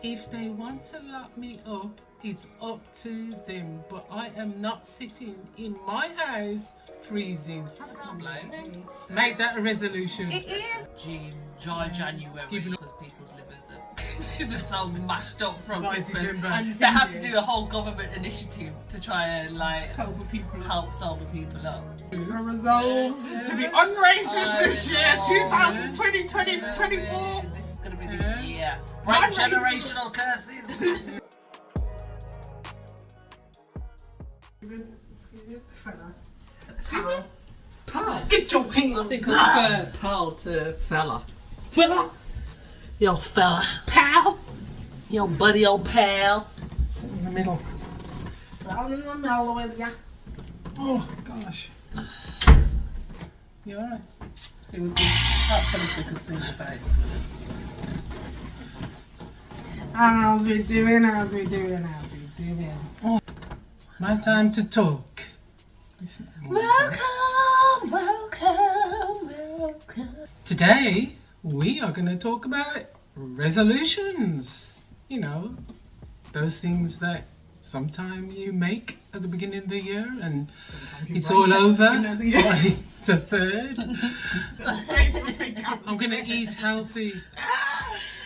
If they want to lock me up, it's up to them. But I am not sitting in my house freezing. Absolutely. Make that a resolution. It is. June, January, Giving up- because people's livers are so mashed up from By Christmas. December. And They have to do a whole government initiative to try and like Sober people. help sober people up. I resolve to be unracist this year, know. 2020, 2024. This is gonna be the Yeah. year. Break Non-racist. generational curses. Excuse me? Pal. Get your hands I think I prefer pal to fella. Fella, Yo fella. pal. Yo buddy old pal. Sit in the middle. Down in the middle with ya. Oh gosh. You alright? It would be quite funny if we could see your face. How's we doing? My time to talk. Listen. Welcome. Today we are going to talk about resolutions. You know, those things that sometime you make at the beginning of the year and it's all over by the third. I'm going to eat healthy.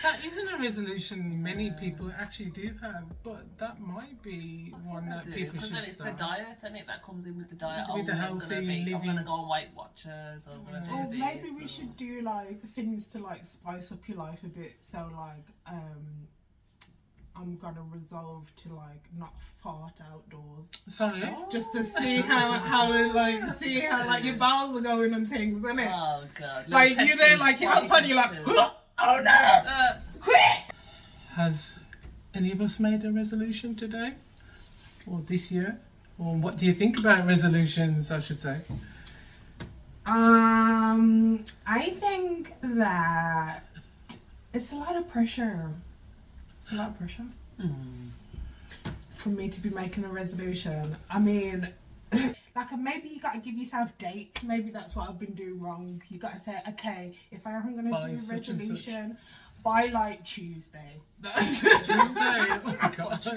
That isn't a resolution many people actually do have, but that might be one that people Because should then it's the start. diet, and that comes in with the diet. With the I'm healthy I'm living. gonna go on Weight Watchers. I'm gonna do Or this. maybe we or- should do like things to like spice up your life a bit. So like, I'm gonna resolve to like not fart outdoors, Sorry? just to see how like your bowels are going and things, isn't it? Oh god. Like Little you there, testers, like you're body outside, you're like, testers. oh no, quit. Has any of us made a resolution today? Or this year? Or what do you think about resolutions, I should say? I think that it's a lot of pressure. It's a lot of pressure for me to be making a resolution. I mean, like maybe you gotta give yourself dates. Maybe that's what I've been doing wrong. You gotta say, okay, if I am gonna By do a such and such. resolution by like Tuesday. Tuesday? Oh gosh.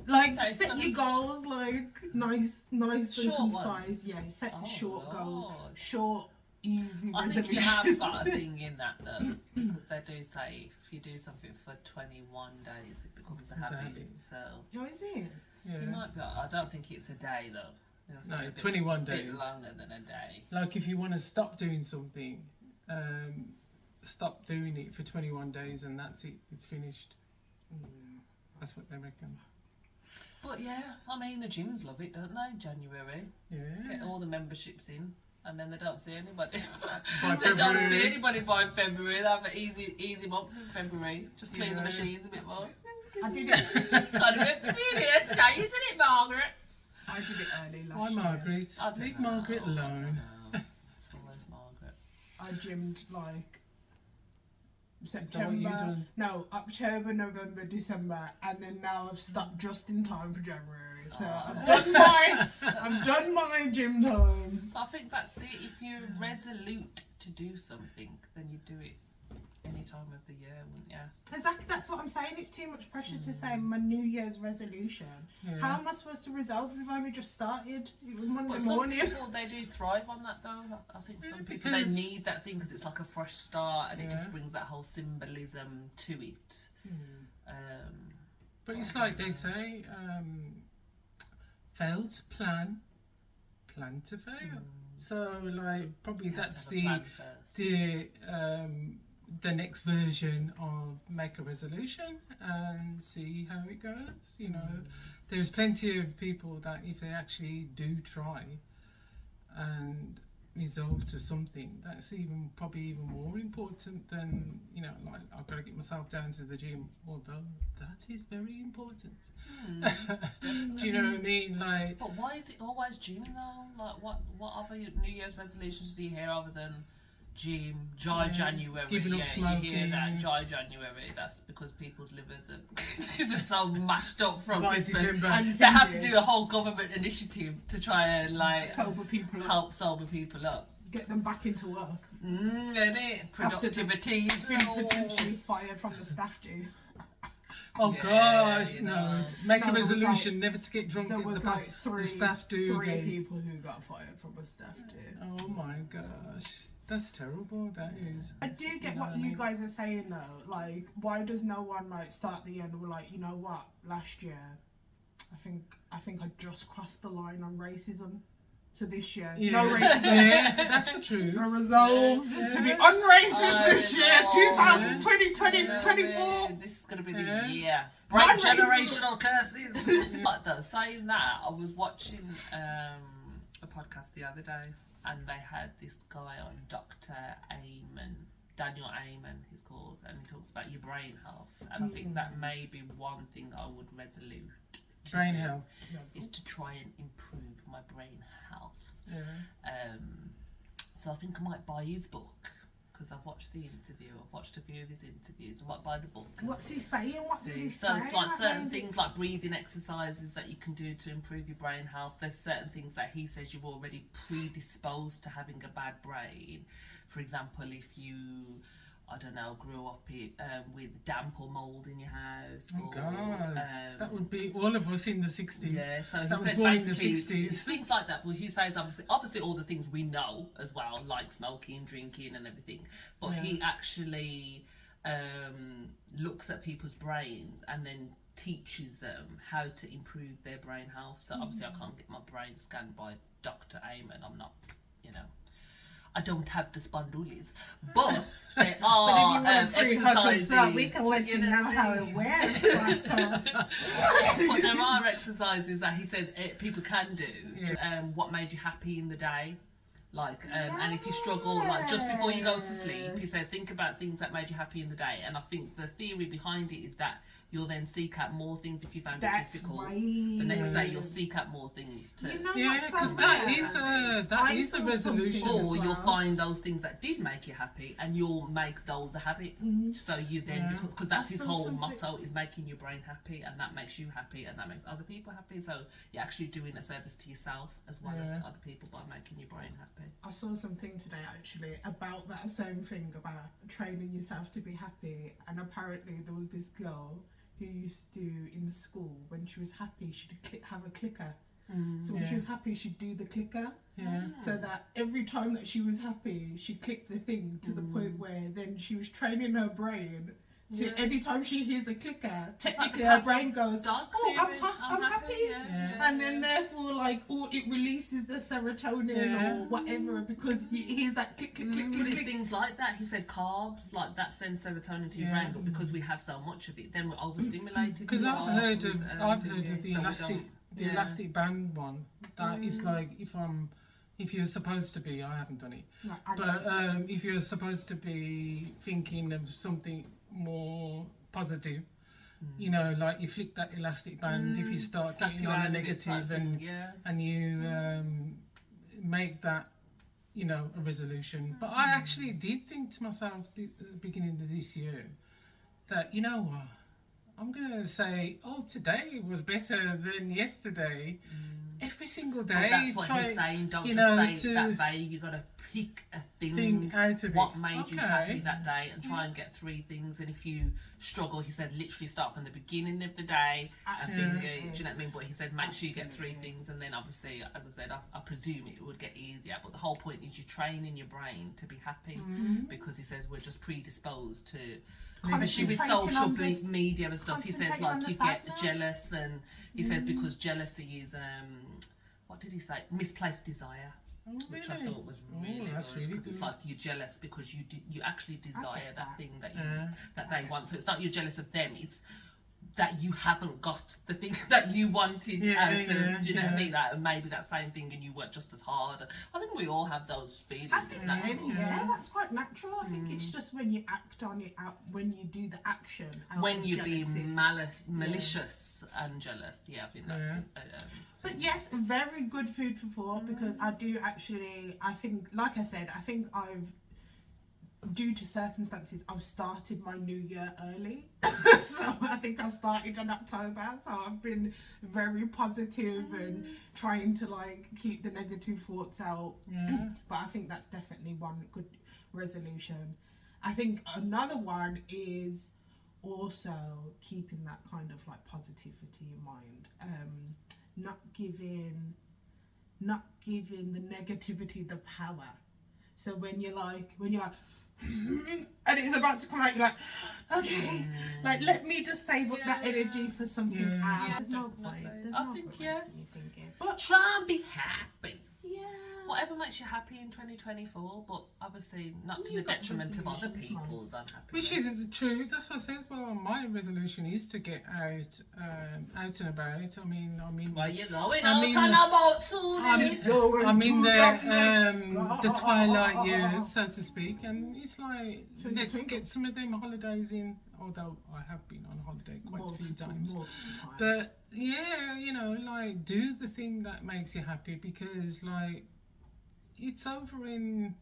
Like That's set not- your goals like nice and Short concise. ones. Yeah, set the Oh, short goals. Lord. Short, easy I think you resolutions. have got a thing in that though, because they do say if you do something for 21 days, it becomes a habit. habit. So Oh, is it? you Yeah. might be. I don't think it's a day though. It's No, like a bit- 21 bit days. longer than a day. Like if you want to stop doing something, stop doing it for 21 days and that's it, it's finished. That's what they reckon. But yeah, I mean the gyms love it, don't they? January, get Yeah. all the memberships in, and then they don't see anybody. By They don't see February. anybody by February. They have an easy month in February. Just clean the Yeah. machines a bit more. I did it. It's kind of a bit here today, isn't it, Margaret? I did it early Why last year. Margaret? I don't Leave know, Margaret I don't alone. know. It's always Margaret. I gymmed like what you've September, done? no, October, November, December, and then now I've stopped just in time for January. So I've done my gym time. I think that's it. If you're resolute to do something, then you do it any time of the year, wouldn't you? Exactly, that's what I'm saying. It's too much pressure to say my New Year's resolution. Yeah. How am I supposed to resolve? We've only just started. It was Monday But some morning. people, they do thrive on that though. I think some people, they because- need that thing because it's like a fresh start and it just Yeah. brings that whole symbolism to it. But it's like they say, fail to plan, plan to fail. So like probably You have that's to have a plan first. the next version of make a resolution and see how it goes. You know, there's plenty of people that if they actually do try and resolve to something, that's probably even more important than, you know, like I've got to get myself down to the gym, although that is very important. Do you know what I mean? Like, But why is it always gym though? Like what other New Year's resolutions do you hear other than gym, dry January? Giving up You hear smoking. that dry January. That's because people's livers are so mashed up from by Christmas. December. And They have to do a whole government initiative to try and like Sober people up. help sober people up. Get them back into work. Isn't it? After the- Productivity. Been potentially fired from the staff do. Oh Yeah, gosh, you no. know. Make No, a there was, resolution never to get drunk There in the was past. like The staff do. three Okay. people who got fired from a staff do. Oh my gosh. That's terrible, that is. I do get know what I you mean? guys are saying though. Like, why does no one like start the end? We're like, you know what? Last year, I think I just crossed the line on racism. So this year, Yeah. no racism. Yeah, that's the truth. I resolve Yeah. to be unracist this year, know. 2020, You know what I 2024. mean? This is going to be the Yeah. year. Break Non-racism. generational curses. But though, saying that, I was watching a podcast the other day, and they had this guy on, Dr. Amen, Daniel Amen, he's called, and he talks about your brain health. And I think that may be one thing I would resolute to Brain do, health. is to try and improve my brain health. Yeah. So I think I might buy his book, because I've watched the interview. I've watched a few of his interviews. I might buy the book. What's he saying? What did he So say? it's like certain Maybe- things like breathing exercises that you can do to improve your brain health. There's certain things that he says you're already predisposed to having a bad brain. For example, if you, I don't know, grew up with damp or mould in your house. Oh or, God. That would be all of us in the 60s. Yeah, so he That was said born in the basically 60s. it's things like that. Well, he says obviously all the things we know as well, like smoking, drinking, and everything. But he actually looks at people's brains and then teaches them how to improve their brain health. So obviously, I can't get my brain scanned by Dr. Amen. I'm not, I don't have the spondulis, but there are But if you want a free exercises. hug, we can let you know how it works. But there are exercises that he says people can do. What made you happy in the day? Like, and if you struggle, like just before you go to sleep, he said, think about things that made you happy in the day. And I think the theory behind it is that you'll then seek out more things if you found it difficult. Right. The next day, you'll seek out more things to. You know Yeah, what's so because bad? that is a saw resolution. something- Or as you'll well. find those things that did make you happy, and you'll make those a habit. So you then, because that's his saw whole something- motto, is making your brain happy, and that makes you happy, and that makes other people happy. So you're actually doing a service to yourself as well as to other people by making your brain happy. I saw something today actually about that same thing about training yourself to be happy, and apparently there was this girl who used to in school when she was happy she'd have a clicker. So when she was happy she'd do the clicker, so that every time that she was happy she clicked the thing to the point where then she was training her brain to any time she hears a clicker, technically her brain goes, oh, I'm happy. And then therefore like it releases the serotonin or whatever because it hears that click click click But click it's click. things like that. He said carbs, like that sends serotonin to your brain, but because we have so much of it, then we're overstimulated. Because I've heard of the so we elastic don't- elastic band one. That is like if you're supposed to be, I haven't done it, No, I but if you're supposed to be thinking of something more positive, like you flick that elastic band. If you start Snap getting you on out a of it type negative thing, and you make that a resolution. But I actually did think to myself at the beginning of this year that what, I'm gonna say, today was better than yesterday. Every single day. But that's what he's saying. Don't just say that vague. You got to pick a thing out of what it. made you happy that day, and try and get 3 things. And if you struggle, he said, literally start from the beginning of the day. I think, do you know what I mean? But he said, make sure you get 3 things, and then obviously, as I said, I presume it would get easier. But the whole point is you train in your brain to be happy, because he says we're just predisposed to. Especially with social media and stuff, he says like you get jealous, and he said because jealousy is what did he say? Misplaced desire, which I thought was really good, because it's like you're jealous because you actually desire that thing that they want. So it's not you're jealous of them; it's that you haven't got the thing that you wanted do you know what I mean? That, and maybe that same thing and you work just as hard. I think we all have those feelings. It's natural. That's quite natural. I think it's just when you act on it, when you do the action. When you be malicious and jealous. I think that's But yes, very good food for thought, because I do actually, I think, like I said, I think due to circumstances, I've started my new year early. So I think I started in October. So I've been very positive and trying to keep the negative thoughts out. But I think that's definitely one good resolution. I think another one is also keeping that kind of like positivity in mind. Not giving the negativity the power. So when you're like and it's about to come out, you're like, okay, like let me just save up that energy for something else. There's no point. There's no point in you thinking. But try and be happy. yeah. Whatever makes you happy in 2024, but obviously not to the detriment of other people's unhappiness. Which is true. That's what I says. Well, my resolution is to get out and about. I mean. Well, you're going out on a boat soon. I'm in the twilight years, so to speak, and it's like let's get some of them holidays in. Although I have been on holiday quite a few times, but yeah, you know, like do the thing that makes you happy, because like it's over in,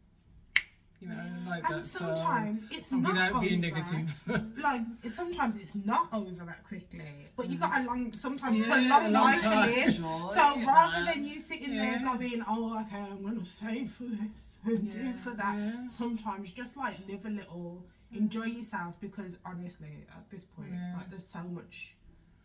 you know, like and that. Sometimes it's not without over. being negative. Like sometimes it's not over that quickly, but you got a long. Sometimes it's Yeah, a long life to time. live. Sure, So yeah, rather man. than you sitting there going, "Oh, okay, I'm gonna save for this and do for that," sometimes just like live a little, enjoy yourself, because honestly, at this point, like there's so much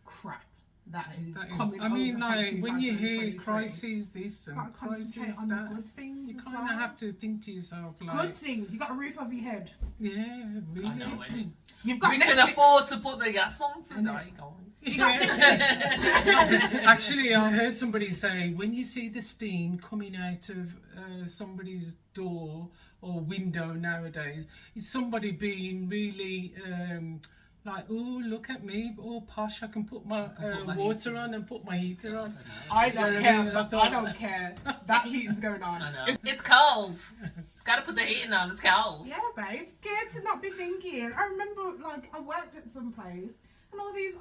crap that is coming over from like when you hear 2023. crises this and Gotta concentrate crises on that, the good things. you as kind of well. have to think to yourself like, Good things. You got a roof over your head. yeah, really. I know, Eddie. You've got We Netflix. can afford to put the gas on today, guys. You got Netflix. Actually, I heard somebody say, when you see the steam coming out of somebody's door or window nowadays, it's somebody being really like, oh, look at me, all posh, I can put my water on and put my heater on. I don't care, I but thought- I don't care. That heating's going on. I know. It's cold. Gotta put the heating on, it's cold. Yeah, babe. Scared to not be thinking. I remember, like, I worked at some place, and all these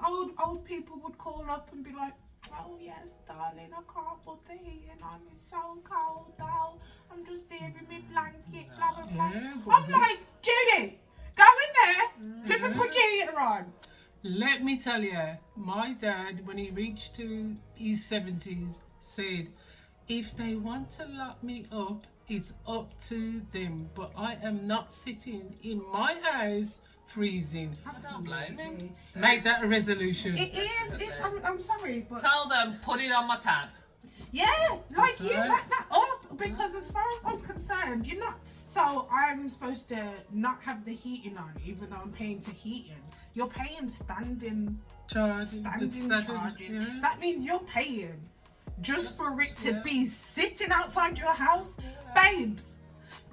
old people would call up and be like, "Oh yes, darling, I can't put the heating on. It's so cold though. I'm just here in my blanket, blah blah blah." Yeah, but I'm like, Judy, go in there, flip and put your heater on. let me tell you, my dad, when he reached to his 70s, said, if they want to lock me up, it's up to them, but I am not sitting in my house freezing. don't blame him. Make that a resolution. It is. It's. I'm sorry, but Tell them, put it on my tab. yeah, like That's you right. back that up, because as far as I'm concerned, you're not. So I'm supposed to not have the heating on, even though I'm paying for heating. You're paying standing charges. Yeah. That means you're paying just for it to be sitting outside your house, babes.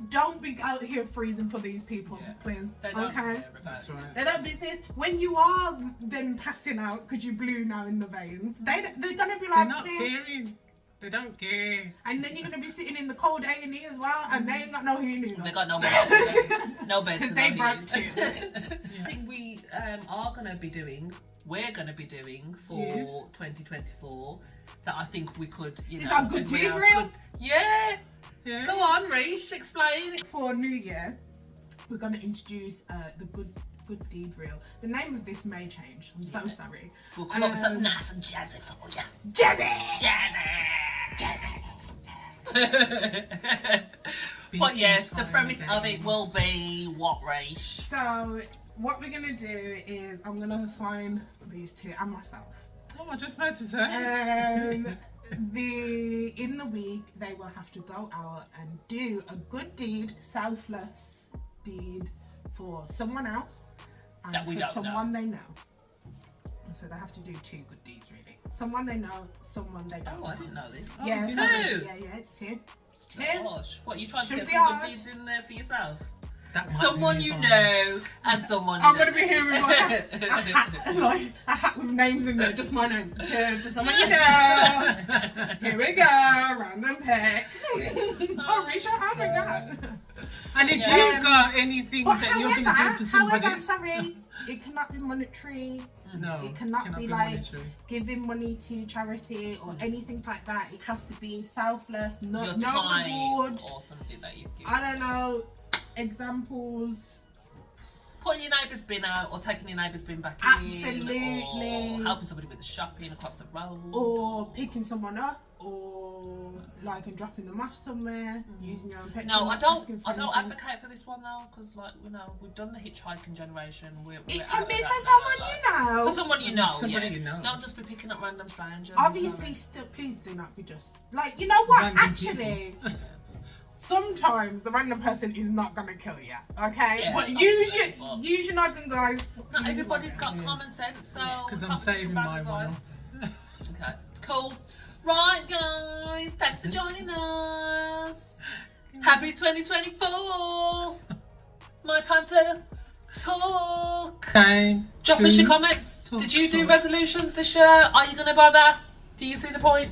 Don't be out here freezing for these people, please. They don't Okay. care about That's it. right. They're their business. When you are then passing out because you blue now in the veins, they're gonna be They're like, not "Meh." caring. They don't care. And then you're gonna be sitting in the cold A&E as well, and they ain't got no heating either. They got no beds. No beds. Because and they no broke too. heating. I think we we're going to be doing for Yes. 2024 that I think we could, you Is know. that good everybody deed else reel? could- Yeah. Yeah. Go on, Reece, explain. For New Year, we're gonna introduce the good deed reel. The name of this may change. I'm so sorry. We'll come up with something nice and jazzy for you. Jazzy! But yes, the premise of it will be what, Reece? So what we're gonna do is I'm gonna assign these two and myself. Oh, I just supposed to say. In the week they will have to go out and do a good deed, selfless deed for someone else and That we for don't someone they know. So they have to do two good deeds really. Someone they know, someone they don't Oh, I know. didn't know this. Yeah, Oh, so two. yeah, it's two. It's two. Gosh, what, you trying to Should get be some hard. good deeds in there for yourself? That might Someone be you advised. know and someone I'm you gonna don't be here with like a hat with names in there, just my name. Here for someone you know. Here we go, random pick. Oh, Risha, how my god. And if Yeah. you've got any things But that you're going to do for somebody, however, sorry, it cannot be monetary. no, It cannot be like monetary. giving money to charity or anything like that. It has to be selfless, Your no time reward. or something that you've given. I don't know, examples. Putting your neighbour's bin out or taking your neighbour's bin back Absolutely. in or helping somebody with the shopping across the road. Or picking someone up, or or like and dropping them off somewhere, using your own petrol. No, I not don't. asking for I don't anything. advocate for this one though, because like we've done the hitchhiking generation. We're It out can of be that for now, someone like- you know. For someone you know, Somebody yeah. you know. Don't just be picking up random strangers. Obviously, still, please do not be just like, you know what? Random Actually, sometimes the random person is not gonna kill you. Okay, Yeah, but obviously, but- use your noggin, guys. Not Use everybody's your got noggin. common sense, though. Because I'm Can't be saving giving my bad one advice. off. Okay, cool. Right, guys, thanks for joining us. Happy 2024. My time to talk. Time Drop to us your comments. talk, Did you do talk. resolutions this year? Are you going to bother? Do you see the point?